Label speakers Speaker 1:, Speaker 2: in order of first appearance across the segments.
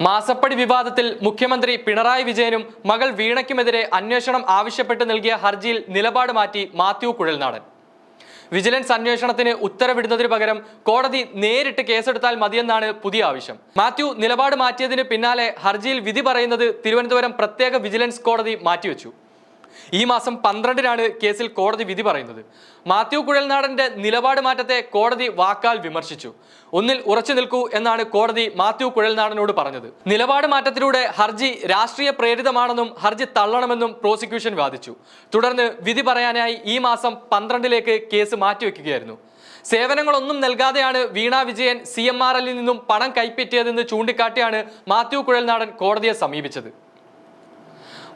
Speaker 1: മാസപ്പടി വിവാദത്തിൽ മുഖ്യമന്ത്രി പിണറായി വിജയനും മകൾ വീണയ്ക്കുമെതിരെ അന്വേഷണം ആവശ്യപ്പെട്ട് നൽകിയ ഹർജിയിൽ നിലപാട് മാറ്റി മാത്യു കുഴൽനാടൻ. വിജിലൻസ് അന്വേഷണത്തിന് ഉത്തരവിടുന്നതിന് പകരം കോടതി നേരിട്ട് കേസെടുത്താൽ മതിയെന്നാണ് പുതിയ ആവശ്യം. മാത്യു നിലപാട് മാറ്റിയതിന് പിന്നാലെ ഹർജിയിൽ വിധി പറയുന്നത് തിരുവനന്തപുരം പ്രത്യേക വിജിലൻസ് കോടതി മാറ്റിവെച്ചു. ഈ മാസം 12-നാണ് കേസിൽ കോടതി വിധി പറയുന്നത്. മാത്യു കുഴൽനാടന്റെ നിലപാട് മാറ്റത്തെ കോടതി വാക്കാൽ വിമർശിച്ചു. ഒന്നിൽ ഉറച്ചു നിൽക്കൂ എന്നാണ് കോടതി മാത്യു കുഴൽനാടനോട് പറഞ്ഞത്. നിലപാട് മാറ്റത്തിലൂടെ ഹർജി രാഷ്ട്രീയ പ്രേരിതമാണെന്നും ഹർജി തള്ളണമെന്നും പ്രോസിക്യൂഷൻ വാദിച്ചു. തുടർന്ന് വിധി പറയാനായി ഈ മാസം 12-ലേക്ക് കേസ് മാറ്റിവെക്കുകയായിരുന്നു. സേവനങ്ങളൊന്നും നൽകാതെയാണ് വീണ വിജയൻ CMRL നിന്നും പണം കൈപ്പറ്റിയതെന്ന് ചൂണ്ടിക്കാട്ടിയാണ് മാത്യു കുഴൽനാടൻ കോടതിയെ സമീപിച്ചത്.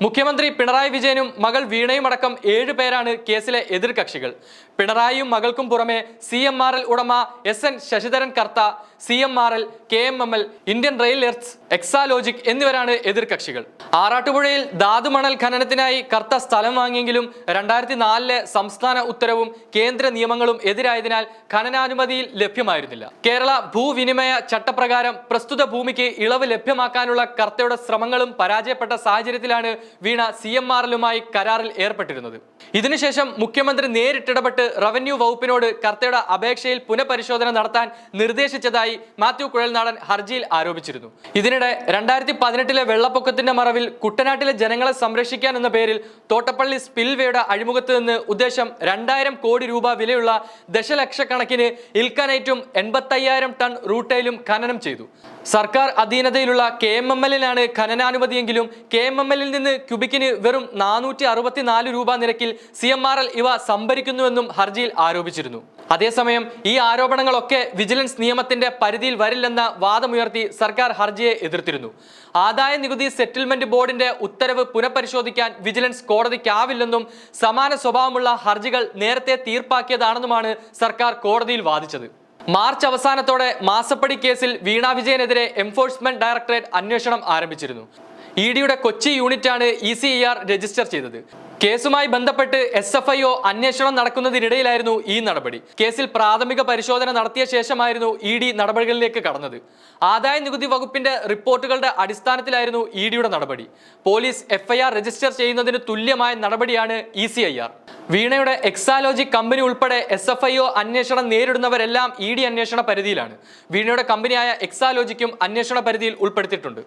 Speaker 1: മുഖ്യമന്ത്രി പിണറായി വിജയനും മകൾ വീണയും അടക്കം 7 പേരാണ് കേസിലെ എതിർകക്ഷികൾ. പിണറായിയും മകൾക്കും പുറമെ CMRL ഉടമ SN ശശിധരൻ കർത്ത, CMRL, KMML, Indian rail earth, Exalogic എന്നിവരാണ് എതിർകക്ഷികൾ. ആറാട്ടുപുഴയിൽ ധാതുമണൽ ഖനനത്തിനായി കർത്ത സ്ഥലം വാങ്ങിയെങ്കിലും 2004-ലെ സംസ്ഥാന ഉത്തരവും കേന്ദ്ര നിയമങ്ങളും എതിരായതിനാൽ ഖനനാനുമതിയിൽ ലഭ്യമായിരുന്നില്ല. കേരള ഭൂവിനിമയ ചട്ടപ്രകാരം പ്രസ്തുത ഭൂമിക്ക് ഇളവ് ലഭ്യമാക്കാനുള്ള കർത്തയുടെ ശ്രമങ്ങളും പരാജയപ്പെട്ട സാഹചര്യത്തിലാണ് വീണ CMRL-ലുമായി കരാറിൽ ഏർപ്പെട്ടിരുന്നത്. ഇതിനുശേഷം മുഖ്യമന്ത്രി നേരിട്ടിടപെട്ട് റവന്യൂ വകുപ്പിനോട് കർത്തയുടെ അപേക്ഷയിൽ പുനഃപരിശോധന നടത്താൻ നിർദ്ദേശിച്ചതായി മാത്യു കുഴൽനാടൻ ഹർജിയിൽ ആരോപിച്ചിരുന്നു. ഇതിനിടെ 2018-ലെ വെള്ളപ്പൊക്കത്തിന്റെ മറവിൽ കുട്ടനാട്ടിലെ ജനങ്ങളെ സംരക്ഷിക്കാൻ എന്ന പേരിൽ തോട്ടപ്പള്ളി സ്പിൽവേയുടെ അഴിമുഖത്ത് നിന്ന് ഉദ്ദേശം 2000 കോടി രൂപ വിലയുള്ള ദശലക്ഷക്കണക്കിന് ഇൽക്കനൈറ്റും 85,000 ടൺ റൂട്ടൈലും ഖനനം ചെയ്തു. സർക്കാർ അധീനതയിലുള്ള KMML-ലാണ് ഖനനാനുമതിയെങ്കിലും KMML-ൽ നിന്ന് ക്യൂബിക്കിന് വെറും 464 രൂപ നിരക്കിൽ CMRL ഇവ സംഭരിക്കുന്നുവെന്നും ഹർജിയിൽ ആരോപിച്ചിരുന്നു. അതേസമയം ഈ ആരോപണങ്ങളൊക്കെ വിജിലൻസ് നിയമത്തിന്റെ പരിധിയിൽ വരില്ലെന്ന വാദമുയർത്തി സർക്കാർ ഹർജിയെ എതിർത്തിരുന്നു. ആദായ നികുതി സെറ്റിൽമെന്റ് ബോർഡിന്റെ ഉത്തരവ് പുനഃപരിശോധിക്കാൻ വിജിലൻസ് കോടതിക്കാവില്ലെന്നും സമാന സ്വഭാവമുള്ള ഹർജികൾ നേരത്തെ തീർപ്പാക്കിയതാണെന്നുമാണ് സർക്കാർ കോടതിയിൽ വാദിച്ചത്. മാർച്ച് അവസാനത്തോടെ മാസപ്പടി കേസിൽ വീണ വിജയനെതിരെ എൻഫോഴ്സ്മെന്റ് ഡയറക്ടറേറ്റ് അന്വേഷണം ആരംഭിച്ചിരുന്നു. EDയുടെ കൊച്ചി യൂണിറ്റാണ് ECIR രജിസ്റ്റർ ചെയ്തത്. കേസുമായി ബന്ധപ്പെട്ട് SFIO അന്വേഷണം നടക്കുന്നതിനിടയിലായിരുന്നു ഈ നടപടി. കേസിൽ പ്രാഥമിക പരിശോധന നടത്തിയ ശേഷമായിരുന്നു ED നടപടികളിലേക്ക് കടന്നത്. ആദായ നികുതി വകുപ്പിന്റെ റിപ്പോർട്ടുകളുടെ അടിസ്ഥാനത്തിലായിരുന്നു EDയുടെ നടപടി. പോലീസ് FIR രജിസ്റ്റർ ചെയ്യുന്നതിന് തുല്യമായ നടപടിയാണ് ECIR. വീണയുടെ എക്സാലോജിക് കമ്പനി ഉൾപ്പെടെ SFIO അന്വേഷണം നേരിടുന്നവരെല്ലാം ED അന്വേഷണ പരിധിയിലാണ്. വീണയുടെ കമ്പനിയായ എക്സാലോജിക്കും അന്വേഷണ പരിധിയിൽ ഉൾപ്പെടുത്തിയിട്ടുണ്ട്.